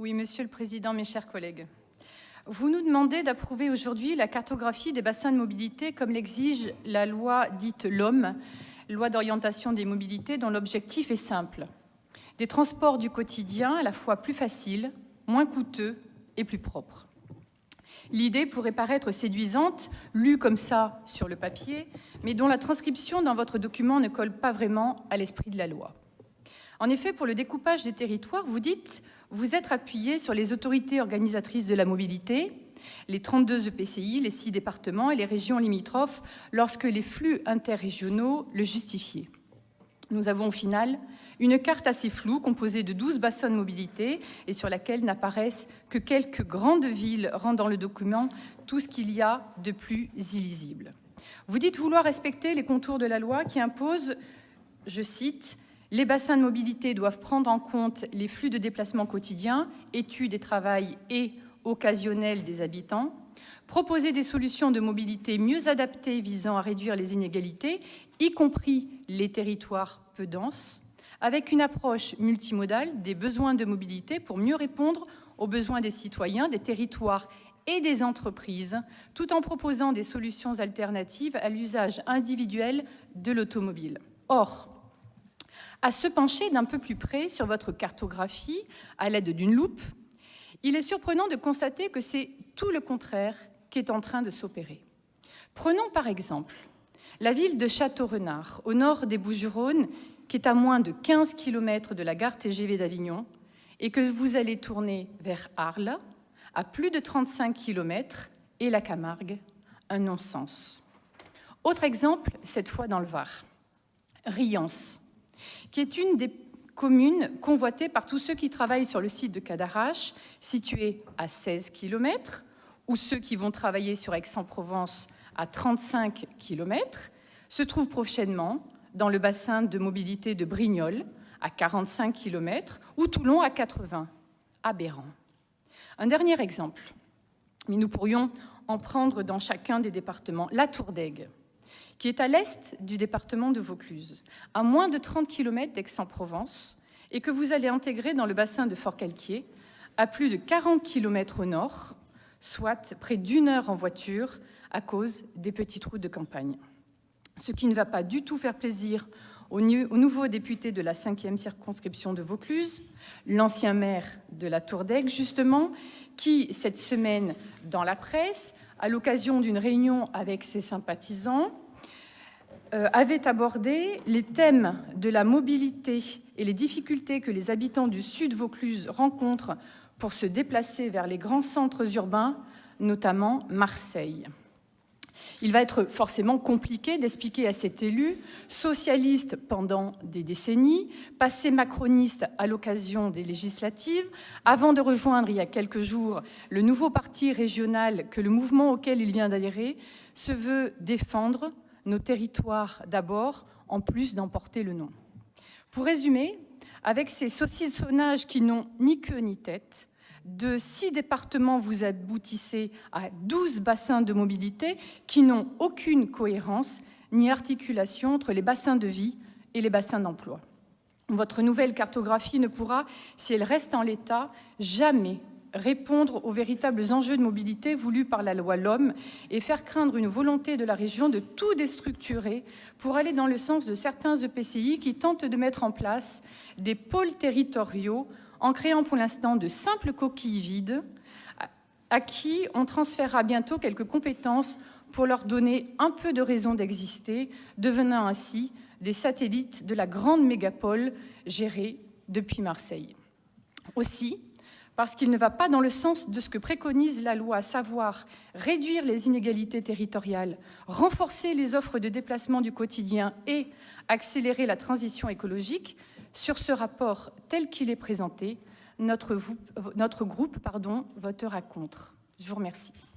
Oui, Monsieur le Président, mes chers collègues. Vous nous demandez d'approuver aujourd'hui la cartographie des bassins de mobilité comme l'exige la loi dite LOM, loi d'orientation des mobilités, dont l'objectif est simple. Des transports du quotidien à la fois plus faciles, moins coûteux et plus propres. L'idée pourrait paraître séduisante, lue comme ça sur le papier, mais dont la transcription dans votre document ne colle pas vraiment à l'esprit de la loi. En effet, pour le découpage des territoires, vous dites vous êtes appuyé sur les autorités organisatrices de la mobilité, les 32 EPCI, les 6 départements et les régions limitrophes, lorsque les flux interrégionaux le justifiaient. Nous avons au final une carte assez floue, composée de 12 bassins de mobilité et sur laquelle n'apparaissent que quelques grandes villes, rendant le document tout ce qu'il y a de plus illisible. Vous dites vouloir respecter les contours de la loi qui impose, je cite, « Les bassins de mobilité doivent prendre en compte les flux de déplacement quotidiens, études et travail et occasionnels des habitants, proposer des solutions de mobilité mieux adaptées visant à réduire les inégalités, y compris les territoires peu denses, avec une approche multimodale des besoins de mobilité pour mieux répondre aux besoins des citoyens, des territoires et des entreprises, tout en proposant des solutions alternatives à l'usage individuel de l'automobile. » Or, à se pencher d'un peu plus près sur votre cartographie à l'aide d'une loupe, il est surprenant de constater que c'est tout le contraire qui est en train de s'opérer. Prenons par exemple la ville de Château-Renard, au nord des Bouches-du-Rhône, qui est à moins de 15 km de la gare TGV d'Avignon, et que vous allez tourner vers Arles, à plus de 35 km, et la Camargue, un non-sens. Autre exemple, cette fois dans le Var, Riance, qui est une des communes convoitées par tous ceux qui travaillent sur le site de Cadarache, situé à 16 km, ou ceux qui vont travailler sur Aix-en-Provence à 35 km, se trouve prochainement dans le bassin de mobilité de Brignoles, à 45 km, ou Toulon à 80, aberrant. Un dernier exemple, mais nous pourrions en prendre dans chacun des départements, la Tour d'Aigue, qui est à l'est du département de Vaucluse, à moins de 30 km d'Aix-en-Provence, et que vous allez intégrer dans le bassin de Forcalquier, à plus de 40 km au nord, soit près d'1 heure en voiture, à cause des petites routes de campagne. Ce qui ne va pas du tout faire plaisir au nouveau député de la 5e circonscription de Vaucluse, l'ancien maire de la Tour d'Aigue, justement, qui, cette semaine, dans la presse, à l'occasion d'une réunion avec ses sympathisants, avait abordé les thèmes de la mobilité et les difficultés que les habitants du sud Vaucluse rencontrent pour se déplacer vers les grands centres urbains, notamment Marseille. Il va être forcément compliqué d'expliquer à cet élu, socialiste pendant des décennies, passé macroniste à l'occasion des législatives, avant de rejoindre il y a quelques jours le nouveau parti régional que le mouvement auquel il vient d'adhérer se veut défendre, nos territoires d'abord, en plus d'en porter le nom. Pour résumer, avec ces saucissonnages qui n'ont ni queue ni tête, de 6 départements, vous aboutissez à 12 bassins de mobilité qui n'ont aucune cohérence ni articulation entre les bassins de vie et les bassins d'emploi. Votre nouvelle cartographie ne pourra, si elle reste en l'état, jamais répondre aux véritables enjeux de mobilité voulus par la loi LOM et faire craindre une volonté de la région de tout déstructurer pour aller dans le sens de certains EPCI qui tentent de mettre en place des pôles territoriaux en créant pour l'instant de simples coquilles vides à qui on transférera bientôt quelques compétences pour leur donner un peu de raison d'exister, devenant ainsi des satellites de la grande mégapole gérée depuis Marseille. Aussi, parce qu'il ne va pas dans le sens de ce que préconise la loi, à savoir réduire les inégalités territoriales, renforcer les offres de déplacement du quotidien et accélérer la transition écologique, sur ce rapport tel qu'il est présenté, notre groupe votera contre. Je vous remercie.